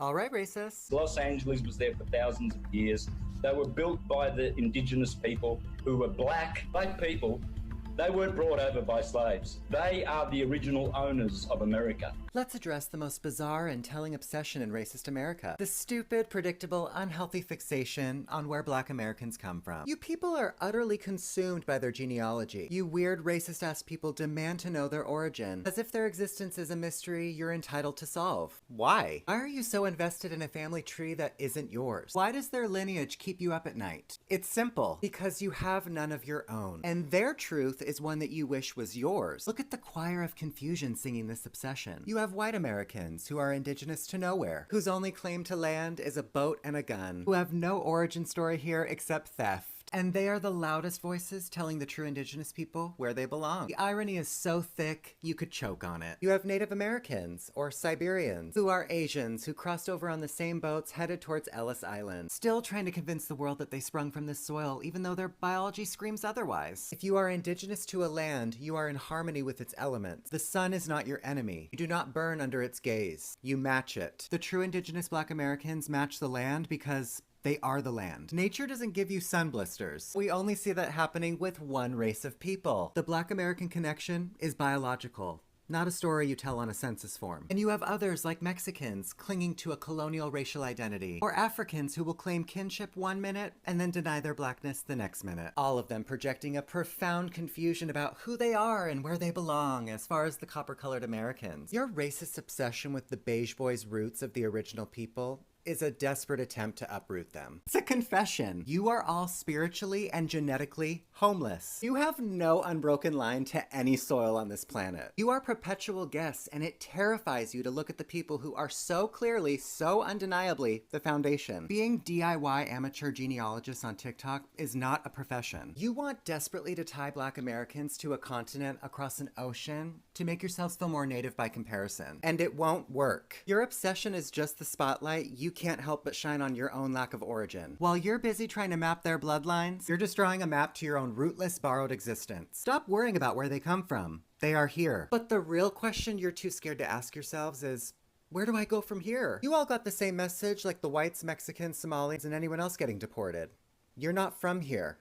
All right, racists. Los Angeles was there for thousands of years. They were built by the indigenous people who were black people. They weren't brought over by slaves. They are the original owners of America. Let's address the most bizarre and telling obsession in racist America. The stupid, predictable, unhealthy fixation on where black Americans come from. You people are utterly consumed by their genealogy. You weird racist-ass people demand to know their origin, as if their existence is a mystery you're entitled to solve. Why? Why are you so invested in a family tree that isn't yours? Why does their lineage keep you up at night? It's simple. Because you have none of your own. And their truth is one that you wish was yours. Look at the choir of confusion singing this obsession. You have white Americans who are indigenous to nowhere, whose only claim to land is a boat and a gun, who have no origin story here except theft. And they are the loudest voices telling the true indigenous people where they belong. The irony is so thick, you could choke on it. You have Native Americans, or Siberians, who are Asians who crossed over on the same boats headed towards Ellis Island, still trying to convince the world that they sprung from this soil, even though their biology screams otherwise. If you are indigenous to a land, you are in harmony with its elements. The sun is not your enemy. You do not burn under its gaze. You match it. The true indigenous black Americans match the land because they are the land. Nature doesn't give you sun blisters. We only see that happening with one race of people. The Black American connection is biological, not a story you tell on a census form. And you have others like Mexicans clinging to a colonial racial identity, or Africans who will claim kinship one minute and then deny their blackness the next minute. All of them projecting a profound confusion about who they are and where they belong as far as the copper-colored Americans. Your racist obsession with the beige boys' roots of the original people is a desperate attempt to uproot them. It's a confession. You are all spiritually and genetically homeless. You have no unbroken line to any soil on this planet. You are perpetual guests, and it terrifies you to look at the people who are so clearly, so undeniably the foundation. Being DIY amateur genealogists on TikTok is not a profession. You want desperately to tie black Americans to a continent across an ocean to make yourselves feel more native by comparison. And it won't work. Your obsession is just the spotlight you can't help but shine on your own lack of origin. While you're busy trying to map their bloodlines, you're just drawing a map to your own rootless, borrowed existence. Stop worrying about where they come from. They are here. But the real question you're too scared to ask yourselves is, where do I go from here? You all got the same message like the whites, Mexicans, Somalis, and anyone else getting deported. You're not from here.